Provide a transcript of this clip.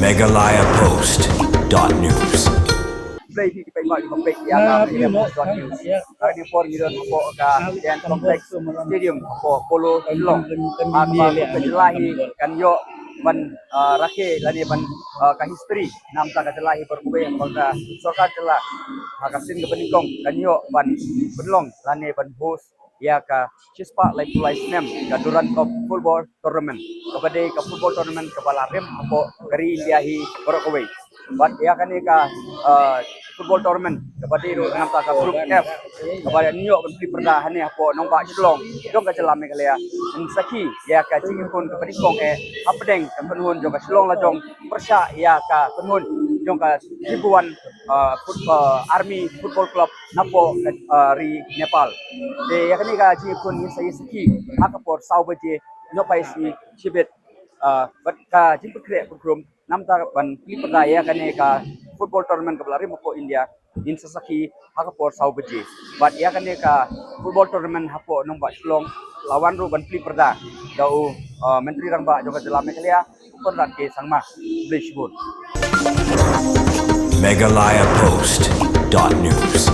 Meghalaya Post.news. Play di Pemba di Kompek yang kami Post News. Kami for giron po ka yan complex stadium po Polo Silong. Ako ka jelahi kanyo ban rake lani ban ka history nam ta ka jelahi berkuwe ka sorka jela hakasin ke peningkong kanyo ban belong lani ban host ya ka Chispa Lai Pulai Snem ka Durant Cup Football Tournament kepada ka football tournament kepala rem apo dari Indiahi berkuwe. But ya kan ka football tournament kepada nam ta ka group F kepada New York beli perdahan ni apo nong ba Silong dong ka jelam kalaya in saki ya ka cing pun kepada kong apdeng ka penhun jong ka Silong la jong persya ya ka penhun jong ka hibuan football army football club napo ri Nepal de ya kan ka cing pun ni sai saki akapor saubaje no pai si chibet bat ka cing pekre program nam ta ban pli perdaya kan ka football tournament ke belari mapo India in sasaki hakapor saubaje bat ya kan ka football tournament hapo nong ba Silong lawan ru ban pli perda dau menteri rang ba joka jelame kalia pun rat ke sangma blishbun Meghalaya Post.news.